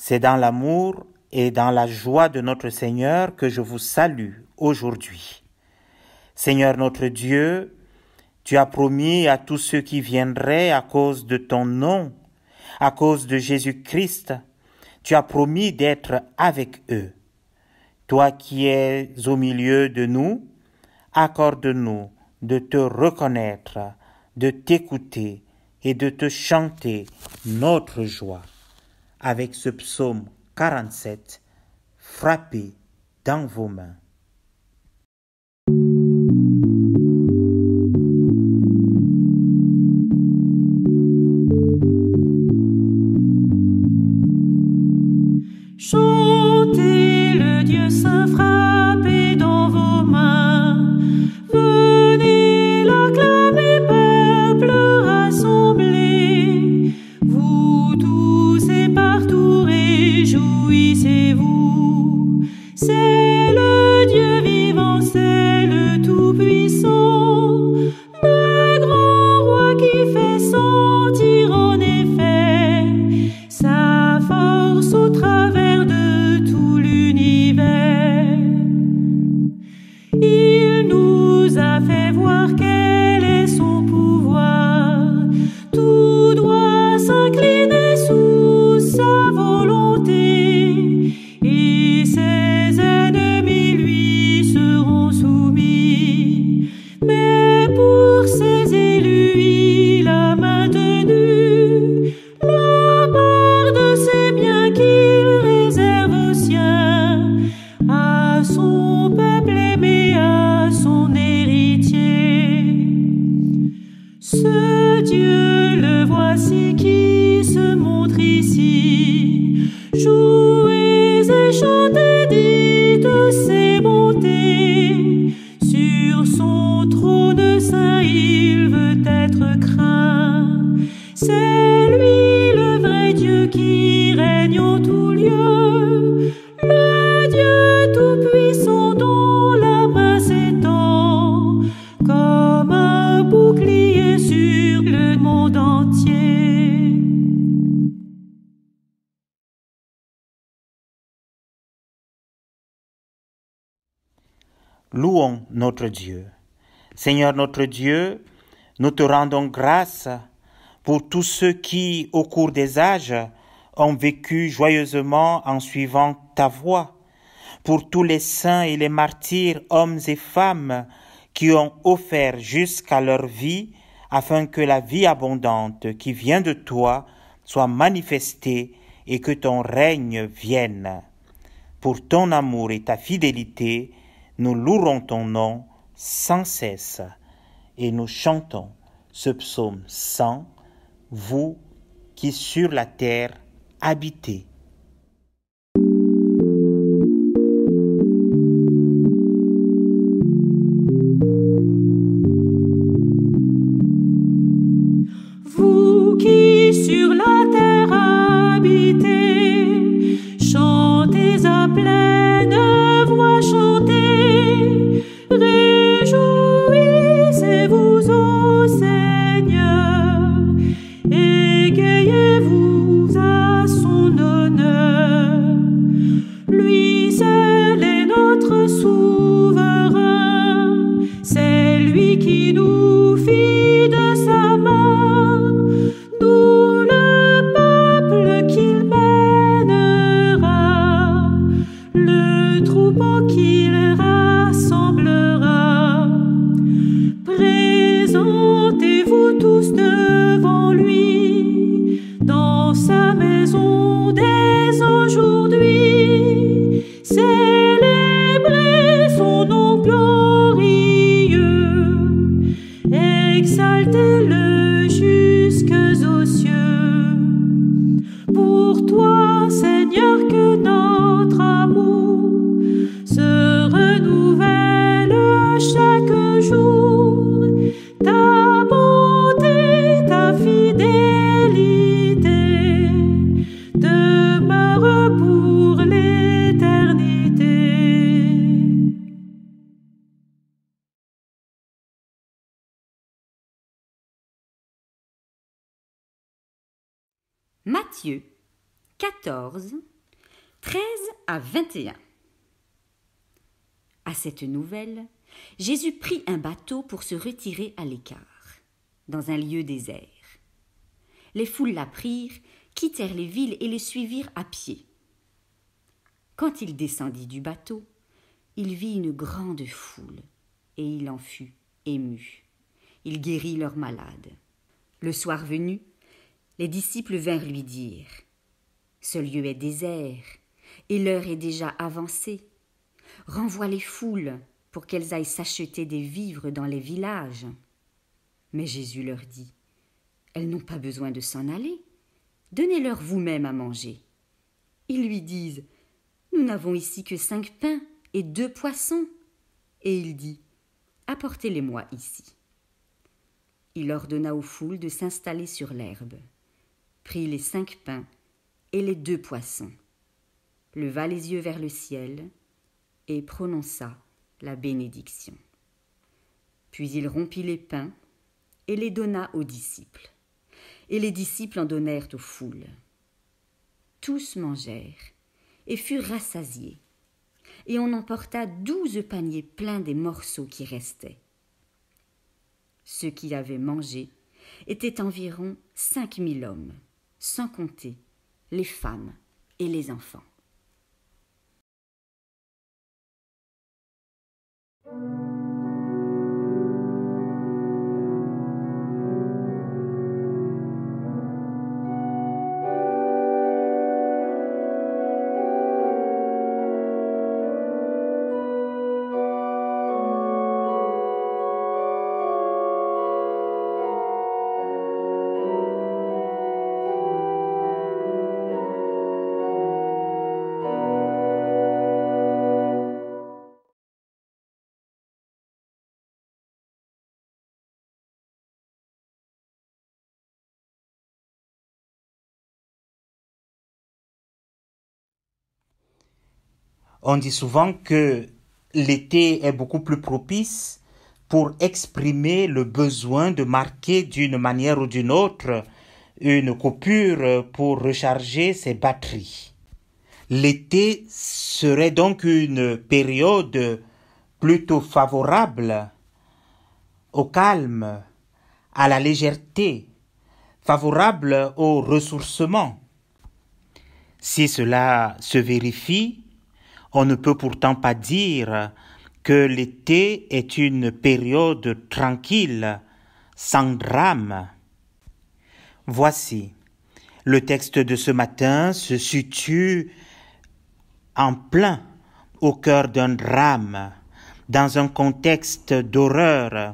C'est dans l'amour et dans la joie de notre Seigneur que je vous salue aujourd'hui. Seigneur notre Dieu, tu as promis à tous ceux qui viendraient à cause de ton nom, à cause de Jésus-Christ, tu as promis d'être avec eux. Toi qui es au milieu de nous, accorde-nous de te reconnaître, de t'écouter et de te chanter notre joie. Avec ce psaume 47, frappez dans vos mains. Chantez le Dieu saint, frappez dans vos mains. Venez l'acclamer, peuple rassemblé. Vous tous et partout réjouissez-vous. C'est le Dieu vivant, c'est le Tout-Puissant, le grand roi qui fait sentir en effet sa force au travers de tout l'univers. Il nous a fait voir quel est son pouvoir. Tout doit s'incliner sous sa volonté, et ses ennemis lui seront soumis. Mais pour ses élus, il a maintenu la part de ses biens qu'il réserve aux siens, à son peuple aimé, à son héritier. Ce Dieu, le voici qui se montre ici. Jouez et chantez, dites ses bontés. Sur son trône saint, il veut être craint. C'est lui le vrai Dieu qui règne en tout lieu, le Dieu tout-puissant dont la main s'étend comme un bouclier sur le monde entier. Louons notre Dieu. Seigneur notre Dieu, nous te rendons grâce pour tous ceux qui, au cours des âges, ont vécu joyeusement en suivant ta voie, pour tous les saints et les martyrs, hommes et femmes, qui ont offert jusqu'à leur vie afin que la vie abondante qui vient de toi soit manifestée et que ton règne vienne. Pour ton amour et ta fidélité, nous louerons ton nom sans cesse et nous chantons ce psaume 100, vous qui sur la terre habitez. Vous qui sur la terre habitez, chantez à pleine voix, chantez, réjouissez-vous au Seigneur, égayez-vous à son honneur. Lui seul est notre souverain, c'est lui qui nous fit de sa main, nous le peuple qu'il mènera, le troupeau qu'il rassemblera. Présentez-vous tous devant lui, dans sa maison dès aujourd'hui, célébrez son nom glorieux, exaltez-le jusques aux cieux. Pour toi, Seigneur, que notre amour se renouvelle chaque jour, ta bonté, ta fidélité demeure pour l'éternité. Matthieu 14, 13 à 21. À cette nouvelle, Jésus prit un bateau pour se retirer à l'écart, dans un lieu désert. Les foules l'apprirent, quittèrent les villes et le suivirent à pied. Quand il descendit du bateau, il vit une grande foule, et il en fut ému. Il guérit leurs malades. Le soir venu, les disciples vinrent lui dire « Ce lieu est désert, et l'heure est déjà avancée. Renvoie les foules pour qu'elles aillent s'acheter des vivres dans les villages. » Mais Jésus leur dit « Elles n'ont pas besoin de s'en aller. Donnez-leur vous-même à manger. » Ils lui disent « Nous n'avons ici que 5 pains et 2 poissons. » Et il dit « Apportez-les-moi ici. » Il ordonna aux foules de s'installer sur l'herbe, prit les 5 pains et les 2 poissons, leva les yeux vers le ciel et prononça la bénédiction. Puis il rompit les pains et les donna aux disciples, et les disciples en donnèrent aux foules. Tous mangèrent et furent rassasiés, et on emporta 12 paniers pleins des morceaux qui restaient. Ceux qui avaient mangé étaient environ 5000 hommes, sans compter les femmes et les enfants. On dit souvent que l'été est beaucoup plus propice pour exprimer le besoin de marquer d'une manière ou d'une autre une coupure pour recharger ses batteries. L'été serait donc une période plutôt favorable au calme, à la légèreté, favorable au ressourcement. Si cela se vérifie, on ne peut pourtant pas dire que l'été est une période tranquille, sans drame. Voici, le texte de ce matin se situe en plein au cœur d'un drame, dans un contexte d'horreur.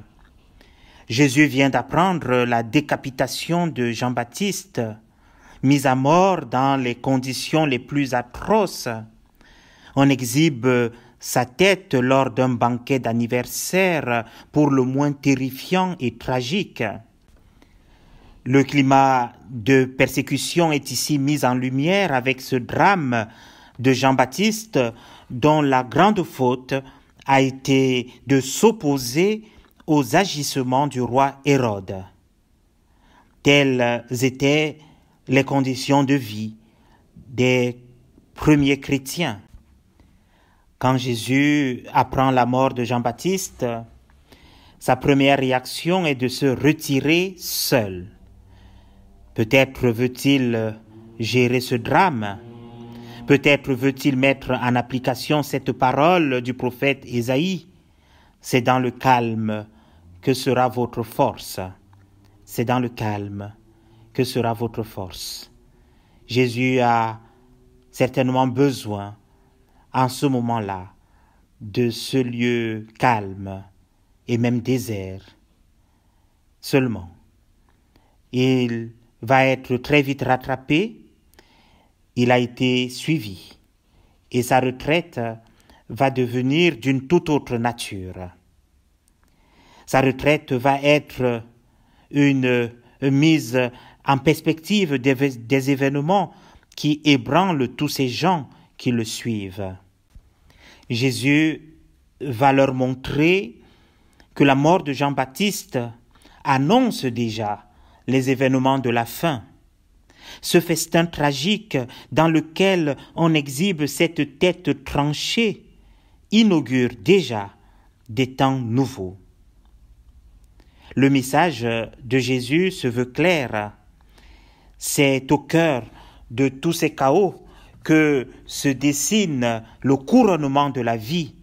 Jésus vient d'apprendre la décapitation de Jean-Baptiste, mis à mort dans les conditions les plus atroces. On exhibe sa tête lors d'un banquet d'anniversaire pour le moins terrifiant et tragique. Le climat de persécution est ici mis en lumière avec ce drame de Jean-Baptiste dont la grande faute a été de s'opposer aux agissements du roi Hérode. Telles étaient les conditions de vie des premiers chrétiens. Quand Jésus apprend la mort de Jean-Baptiste, sa première réaction est de se retirer seul. Peut-être veut-il gérer ce drame. Peut-être veut-il mettre en application cette parole du prophète Ésaïe. C'est dans le calme que sera votre force. C'est dans le calme que sera votre force. Jésus a certainement besoin en ce moment-là, de ce lieu calme et même désert. Seulement, il va être très vite rattrapé, il a été suivi, et sa retraite va devenir d'une toute autre nature. Sa retraite va être une mise en perspective des événements qui ébranlent tous ces gens qui le suivent. Jésus va leur montrer que la mort de Jean-Baptiste annonce déjà les événements de la fin. Ce festin tragique dans lequel on exhibe cette tête tranchée inaugure déjà des temps nouveaux. Le message de Jésus se veut clair. C'est au cœur de tous ces chaos que se dessine le couronnement de la vie.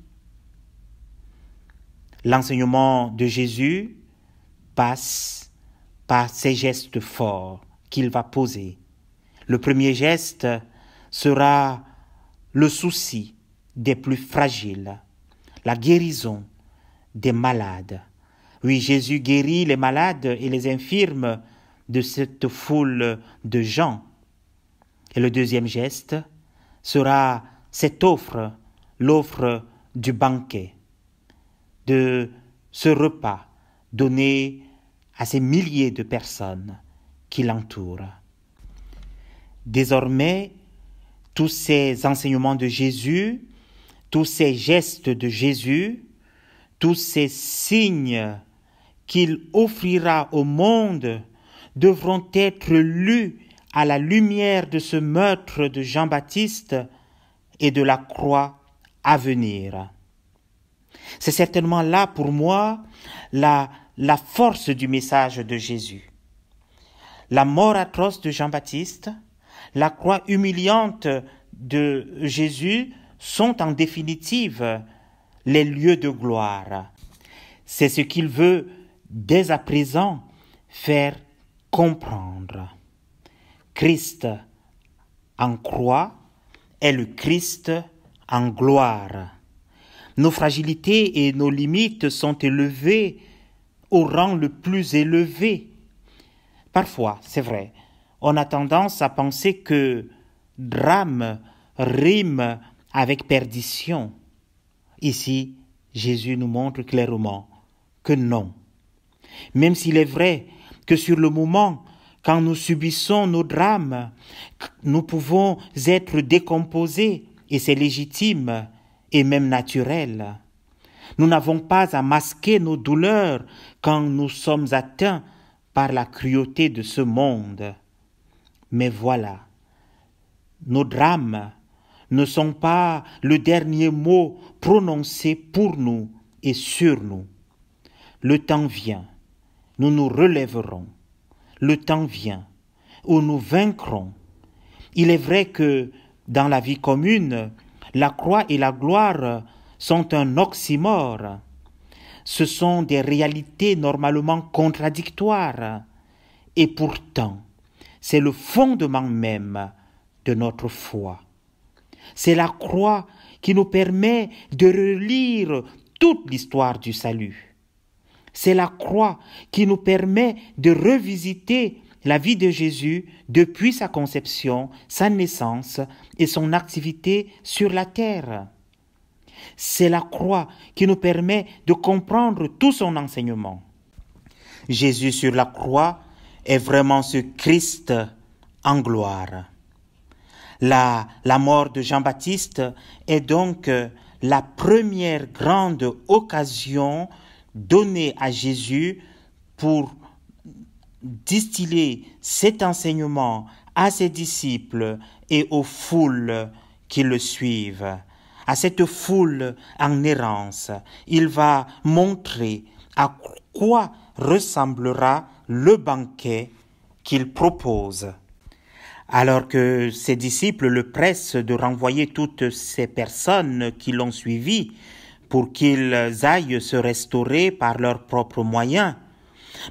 L'enseignement de Jésus passe par ces gestes forts qu'il va poser. Le premier geste sera le souci des plus fragiles, la guérison des malades. Oui, Jésus guérit les malades et les infirmes de cette foule de gens. Et le deuxième geste sera cette offre, l'offre du banquet, de ce repas donné à ces milliers de personnes qui l'entourent. Désormais, tous ces enseignements de Jésus, tous ces gestes de Jésus, tous ces signes qu'il offrira au monde devront être lus à la lumière de ce meurtre de Jean-Baptiste et de la croix à venir. C'est certainement là pour moi la force du message de Jésus. La mort atroce de Jean-Baptiste, la croix humiliante de Jésus sont en définitive les lieux de gloire. C'est ce qu'il veut dès à présent faire comprendre. Christ en croix est le Christ en gloire. Nos fragilités et nos limites sont élevées au rang le plus élevé. Parfois, c'est vrai, on a tendance à penser que drame rime avec perdition. Ici, Jésus nous montre clairement que non. Même s'il est vrai que sur le moment, quand nous subissons nos drames, nous pouvons être décomposés, et c'est légitime et même naturel. Nous n'avons pas à masquer nos douleurs quand nous sommes atteints par la cruauté de ce monde. Mais voilà, nos drames ne sont pas le dernier mot prononcé pour nous et sur nous. Le temps vient, nous nous relèverons. Le temps vient où nous vaincrons. Il est vrai que dans la vie commune, la croix et la gloire sont un oxymore. Ce sont des réalités normalement contradictoires. Et pourtant, c'est le fondement même de notre foi. C'est la croix qui nous permet de relire toute l'histoire du salut. C'est la croix qui nous permet de revisiter la vie de Jésus depuis sa conception, sa naissance et son activité sur la terre. C'est la croix qui nous permet de comprendre tout son enseignement. Jésus sur la croix est vraiment ce Christ en gloire. La mort de Jean-Baptiste est donc la première grande occasion donnée à Jésus pour distiller cet enseignement à ses disciples et aux foules qui le suivent. À cette foule en errance, il va montrer à quoi ressemblera le banquet qu'il propose. Alors que ses disciples le pressent de renvoyer toutes ces personnes qui l'ont suivi pour qu'ils aillent se restaurer par leurs propres moyens,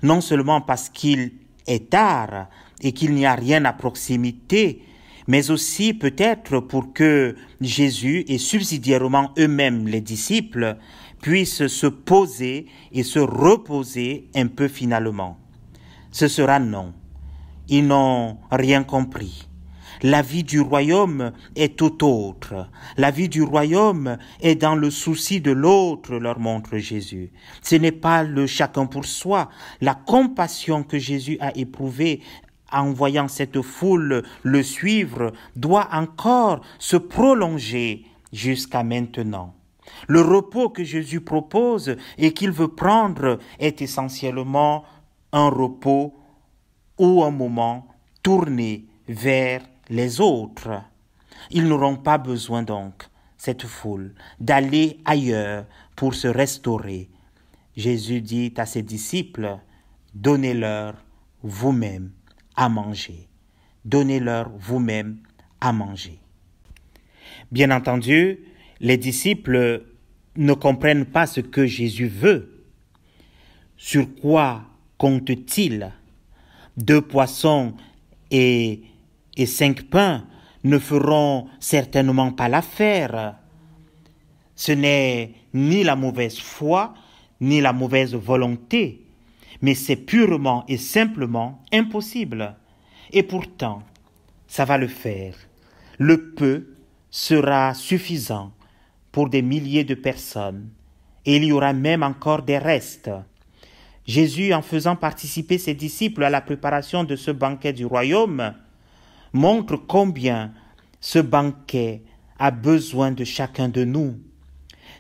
non seulement parce qu'il est tard et qu'il n'y a rien à proximité, mais aussi peut-être pour que Jésus et subsidiairement eux-mêmes les disciples puissent se poser et se reposer un peu finalement. Ce sera non. Ils n'ont rien compris. La vie du royaume est tout autre. La vie du royaume est dans le souci de l'autre, leur montre Jésus. Ce n'est pas le chacun pour soi. La compassion que Jésus a éprouvée en voyant cette foule le suivre doit encore se prolonger jusqu'à maintenant. Le repos que Jésus propose et qu'il veut prendre est essentiellement un repos ou un moment tourné vers les autres. Ils n'auront pas besoin donc, cette foule, d'aller ailleurs pour se restaurer. Jésus dit à ses disciples, donnez-leur vous-même à manger. Donnez-leur vous-même à manger. Bien entendu, les disciples ne comprennent pas ce que Jésus veut. Sur quoi compte-t-il? 2 poissons et 5 pains ne feront certainement pas l'affaire. Ce n'est ni la mauvaise foi, ni la mauvaise volonté, mais c'est purement et simplement impossible. Et pourtant, ça va le faire. Le peu sera suffisant pour des milliers de personnes, et il y aura même encore des restes. Jésus, en faisant participer ses disciples à la préparation de ce banquet du royaume, montre combien ce banquet a besoin de chacun de nous.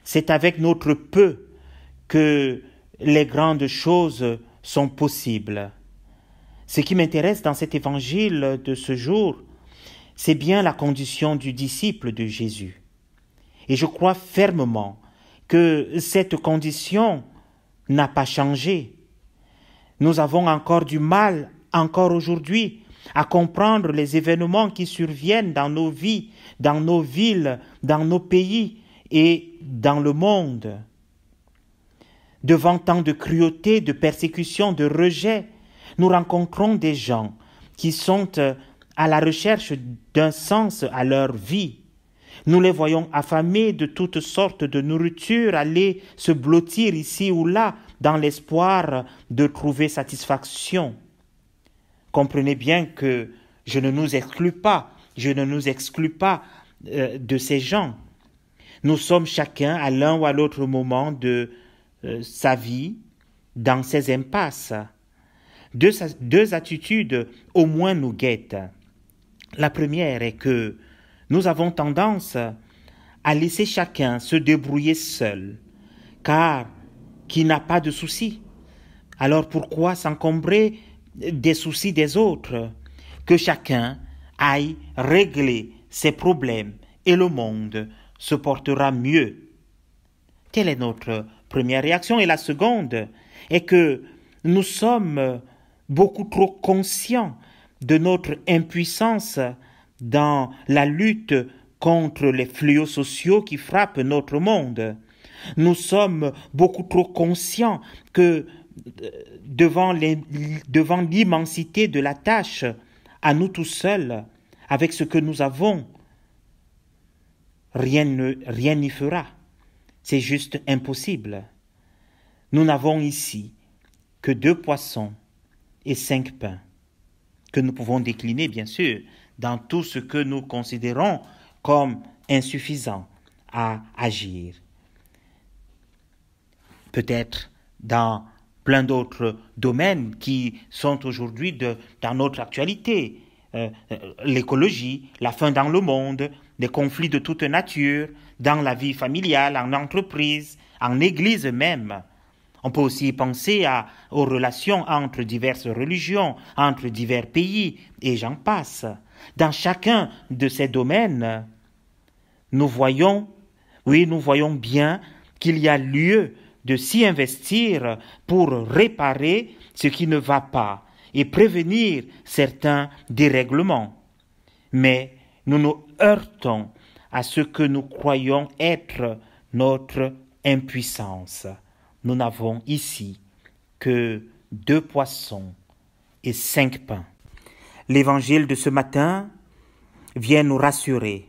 C'est avec notre peu que les grandes choses sont possibles. Ce qui m'intéresse dans cet évangile de ce jour, c'est bien la condition du disciple de Jésus. Et je crois fermement que cette condition n'a pas changé. Nous avons encore du mal, encore aujourd'hui, à comprendre les événements qui surviennent dans nos vies, dans nos villes, dans nos pays et dans le monde. Devant tant de cruauté, de persécution, de rejet, nous rencontrons des gens qui sont à la recherche d'un sens à leur vie. Nous les voyons affamés de toutes sortes de nourriture, aller se blottir ici ou là dans l'espoir de trouver satisfaction. Comprenez bien que je ne nous exclus pas de ces gens. Nous sommes chacun à l'un ou à l'autre moment de sa vie dans ces impasses. Deux attitudes au moins nous guettent. La première est que nous avons tendance à laisser chacun se débrouiller seul, car qui n'a pas de soucis? Alors pourquoi s'encombrer des soucis des autres? Que chacun aille régler ses problèmes et le monde se portera mieux. Telle est notre première réaction. Et la seconde est que nous sommes beaucoup trop conscients de notre impuissance dans la lutte contre les fléaux sociaux qui frappent notre monde. Nous sommes beaucoup trop conscients que devant l'immensité de la tâche, à nous tout seuls, avec ce que nous avons, rien n'y fera. C'est juste impossible. Nous n'avons ici que 2 poissons et 5 pains, que nous pouvons décliner, bien sûr, dans tout ce que nous considérons comme insuffisant à agir. Peut-être dans plein d'autres domaines qui sont aujourd'hui dans notre actualité. L'écologie, la faim dans le monde, des conflits de toute nature, dans la vie familiale, en entreprise, en église même. On peut aussi penser aux relations entre diverses religions, entre divers pays, et j'en passe. Dans chacun de ces domaines, nous voyons bien qu'il y a lieu de s'y investir pour réparer ce qui ne va pas et prévenir certains dérèglements. Mais nous nous heurtons à ce que nous croyons être notre impuissance. Nous n'avons ici que 2 poissons et 5 pains. L'évangile de ce matin vient nous rassurer,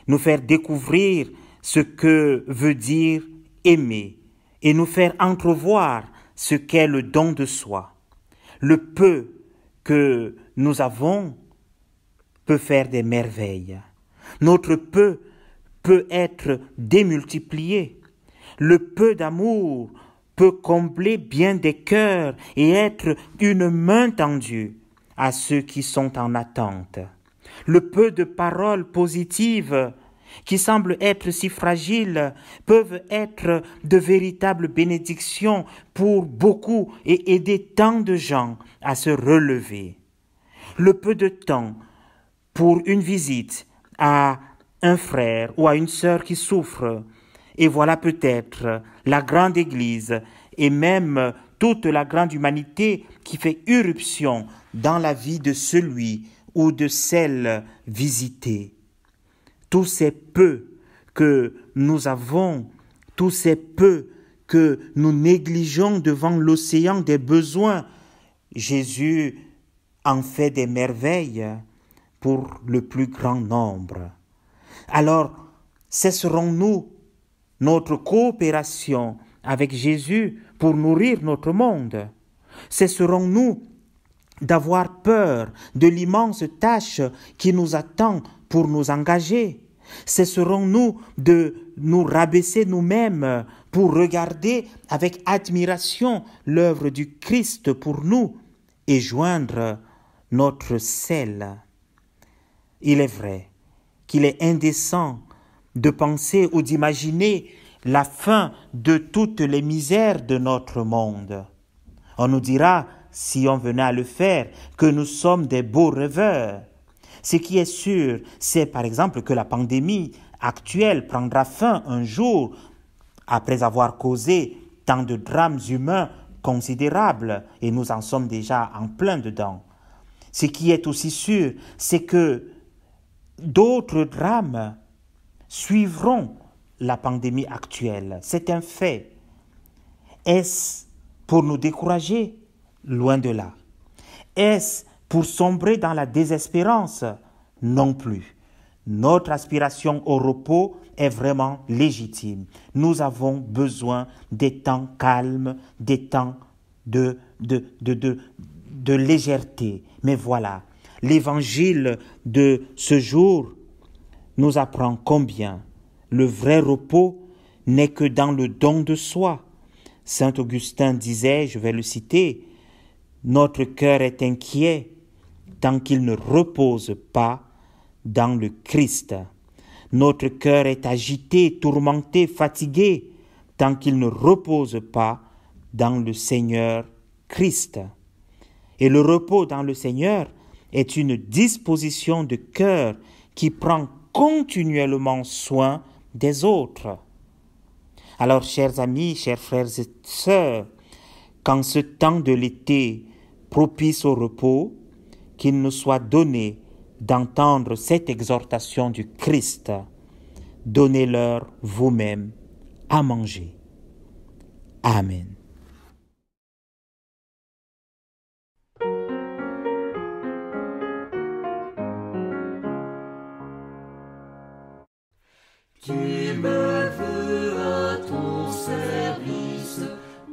nous faire découvrir ce que veut dire aimer et nous faire entrevoir ce qu'est le don de soi. Le peu que nous avons peut faire des merveilles. Notre peu peut être démultiplié. Le peu d'amour peut combler bien des cœurs et être une main tendue à ceux qui sont en attente. Le peu de paroles positives qui semblent être si fragiles peuvent être de véritables bénédictions pour beaucoup et aider tant de gens à se relever. Le peu de temps pour une visite à un frère ou à une sœur qui souffre. Et voilà peut-être la grande Église et même toute la grande humanité qui fait irruption dans la vie de celui ou de celle visitée. Tous ces peu que nous avons, tous ces peu que nous négligeons devant l'océan des besoins, Jésus en fait des merveilles pour le plus grand nombre. Alors, cesserons-nous notre coopération avec Jésus pour nourrir notre monde? Cesserons-nous d'avoir peur de l'immense tâche qui nous attend pour nous engager? Cesserons-nous de nous rabaisser nous-mêmes pour regarder avec admiration l'œuvre du Christ pour nous et joindre notre sel? Il est vrai qu'il est indécent de penser ou d'imaginer la fin de toutes les misères de notre monde. On nous dira, si on venait à le faire, que nous sommes des beaux rêveurs. Ce qui est sûr, c'est par exemple que la pandémie actuelle prendra fin un jour après avoir causé tant de drames humains considérables, et nous en sommes déjà en plein dedans. Ce qui est aussi sûr, c'est que d'autres drames suivront la pandémie actuelle. C'est un fait. Est-ce pour nous décourager? Loin de là. Est-ce pour sombrer dans la désespérance? Non plus. Notre aspiration au repos est vraiment légitime. Nous avons besoin des temps calmes, des temps de légèreté. Mais voilà, l'évangile de ce jour nous apprend combien le vrai repos n'est que dans le don de soi. Saint Augustin disait, je vais le citer, « Notre cœur est inquiet tant qu'il ne repose pas dans le Christ. Notre cœur est agité, tourmenté, fatigué tant qu'il ne repose pas dans le Seigneur Christ. » Et le repos dans le Seigneur est une disposition de cœur qui prend continuellement soin des autres. Alors, chers amis, chers frères et sœurs, qu'en ce temps de l'été propice au repos, qu'il nous soit donné d'entendre cette exhortation du Christ. Donnez-leur vous-même à manger. Amen. Tu me veux à ton service,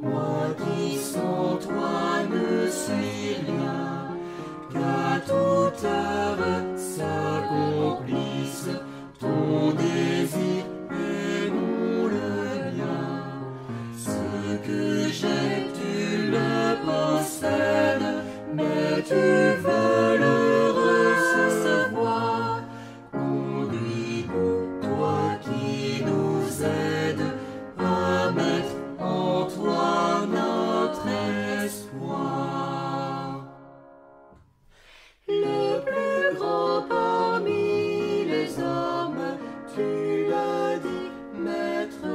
moi qui sans toi ne suis rien, qu'à toute heure s'accomplisse ton désir et non le mien. Ce que j'ai, tu le possèdes, mais tu veux le recevoir. Conduis-nous, toi qui nous aides, à mettre en toi notre espoir. Le plus grand parmi les hommes, tu l'as dit, maître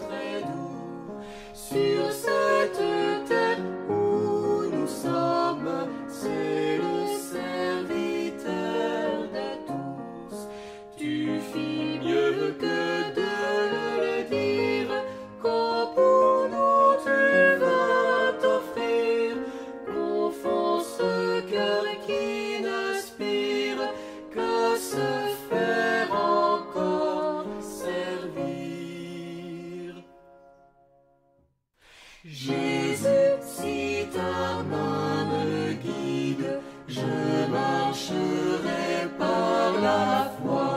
très doux, sur cette terre où nous sommes, c'est le serviteur de tous. Tu fis mieux que de le dire, quand pour nous tu vas t'offrir, confond ce cœur qui n'aspire qu'à se faire encore servir. Jésus, si ta main me guide, je marcherai par la foi.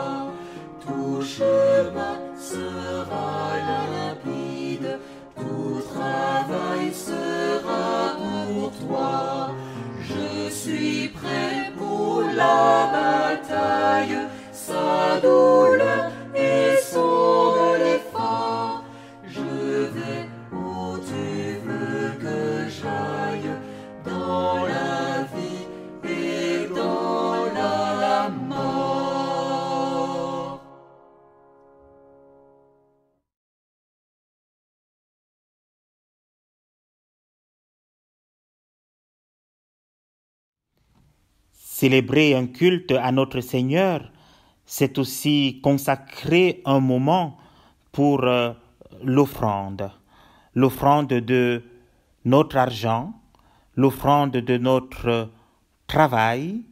Tout chemin sera limpide, tout travail sera pour toi. Je suis prêt pour la bataille, sa douleur et son effort. Je vais où tu veux que célébrer un culte à notre Seigneur, c'est aussi consacrer un moment pour l'offrande de notre argent, l'offrande de notre travail,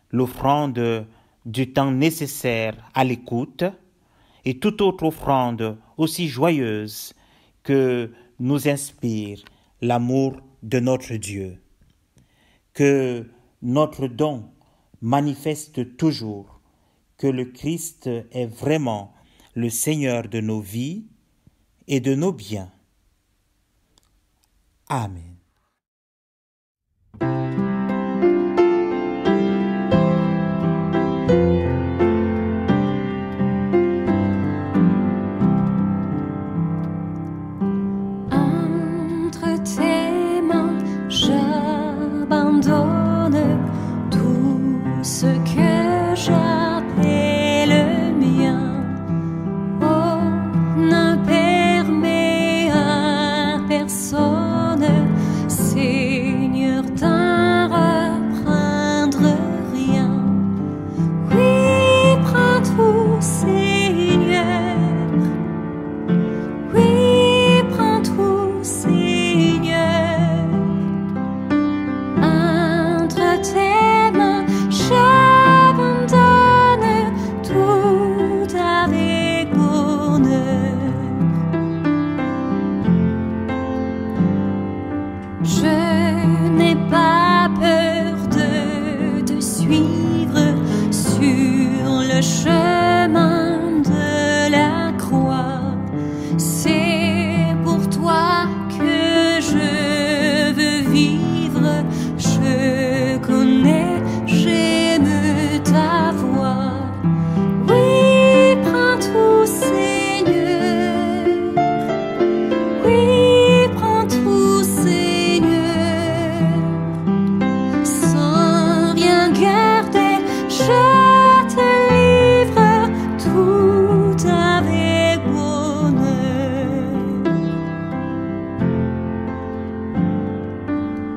l'offrande du temps nécessaire à l'écoute et toute autre offrande aussi joyeuse que nous inspire l'amour de notre Dieu. Que notre don manifeste toujours que le Christ est vraiment le Seigneur de nos vies et de nos biens. Amen. Ce que j'appelle mien, oh, ne permet à personne, Seigneur, d'en reprendre rien. Oui, prends tout, Seigneur. Oui, prends tout, Seigneur. Entre tes mains, j'abandonne tout avec bonheur. Je n'ai pas peur de te suivre sur le chemin de la croix. C'est pour toi que je veux vivre. Je connais, j'aime ta voix. Oui, prends tout, Seigneur. Oui, prends tout, Seigneur. Sans rien garder, je te livre tout avec bonheur.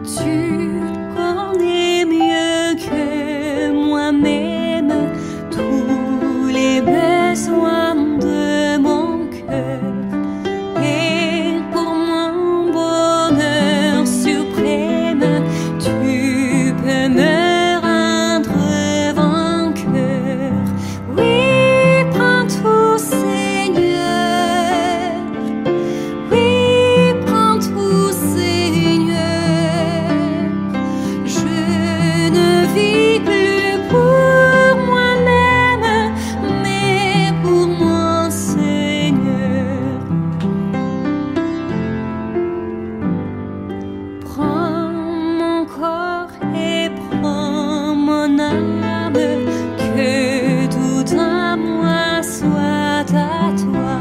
Tu connais mieux que moi-même tous les besoins de mon cœur. Et pour mon bonheur suprême, tu peux me rendre vainqueur. Oui, prends tout, Seigneur. Oui, prends tout, Seigneur. Je ne vis plus pour moi-même, mais pour mon Seigneur. Prends mon corps et prends mon âme, que tout à moi soit à toi,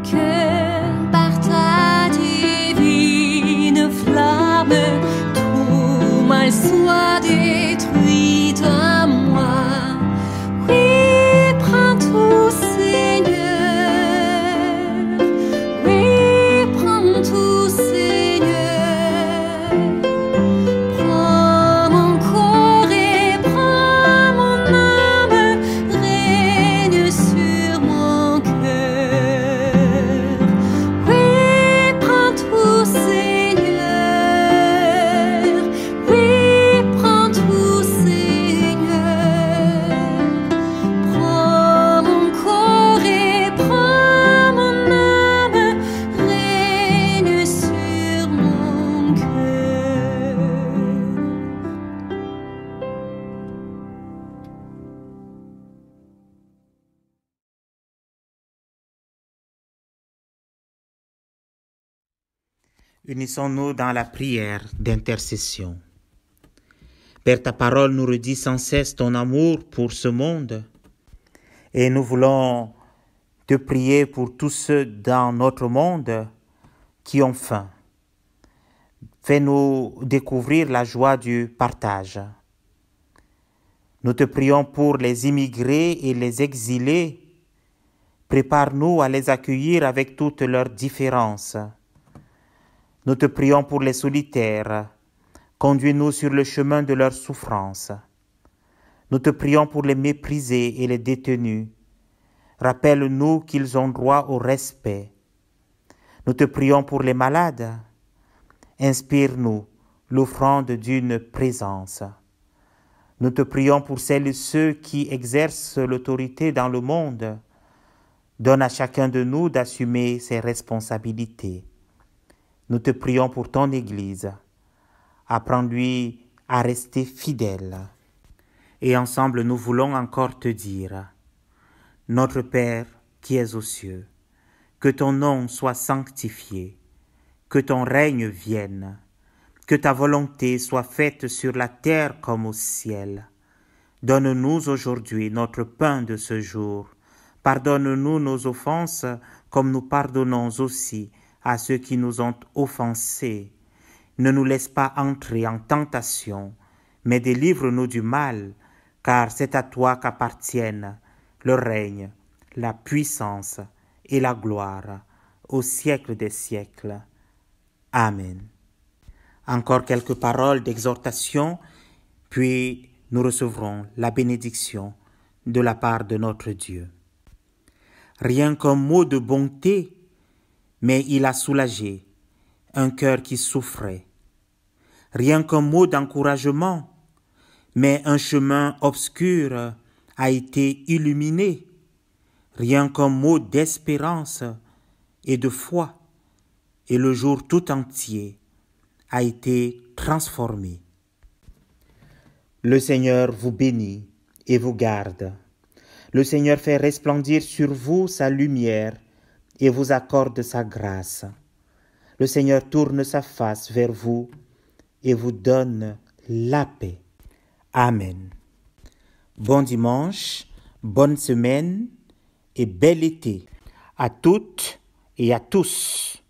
que par ta divine flamme, tout mal soit détruit à moi. Oui, prends tout, Seigneur. Oui, prends tout, Seigneur. Prends mon corps et prends mon âme, règne sur mon cœur. Oui, prends tout, Seigneur. Oui, prends tout, Seigneur. Prends mon corps et prends mon âme, règne sur mon cœur. Unissons-nous dans la prière d'intercession. Père, ta parole nous redit sans cesse ton amour pour ce monde et nous voulons te prier pour tous ceux dans notre monde qui ont faim. Fais-nous découvrir la joie du partage. Nous te prions pour les immigrés et les exilés. Prépare-nous à les accueillir avec toutes leurs différences. Nous te prions pour les solitaires. Conduis-nous sur le chemin de leur souffrance. Nous te prions pour les méprisés et les détenus. Rappelle-nous qu'ils ont droit au respect. Nous te prions pour les malades. Inspire-nous l'offrande d'une présence. Nous te prions pour celles et ceux qui exercent l'autorité dans le monde. Donne à chacun de nous d'assumer ses responsabilités. Nous te prions pour ton Église. Apprends-lui à rester fidèle. Et ensemble, nous voulons encore te dire, Notre Père qui es aux cieux, que ton nom soit sanctifié, que ton règne vienne, que ta volonté soit faite sur la terre comme au ciel. Donne-nous aujourd'hui notre pain de ce jour. Pardonne-nous nos offenses comme nous pardonnons aussi à ceux qui nous ont offensés. Ne nous laisse pas entrer en tentation, mais délivre-nous du mal, car c'est à toi qu'appartiennent le règne, la puissance et la gloire au siècle des siècles. Amen. Encore quelques paroles d'exhortation, puis nous recevrons la bénédiction de la part de notre Dieu. Rien qu'un mot de bonté, mais il a soulagé un cœur qui souffrait. Rien qu'un mot d'encouragement, mais un chemin obscur a été illuminé. Rien qu'un mot d'espérance et de foi, et le jour tout entier a été transformé. Le Seigneur vous bénit et vous garde. Le Seigneur fait resplendir sur vous sa lumière et vous accorde sa grâce. Le Seigneur tourne sa face vers vous et vous donne la paix. Amen. Bon dimanche, bonne semaine et bel été à toutes et à tous.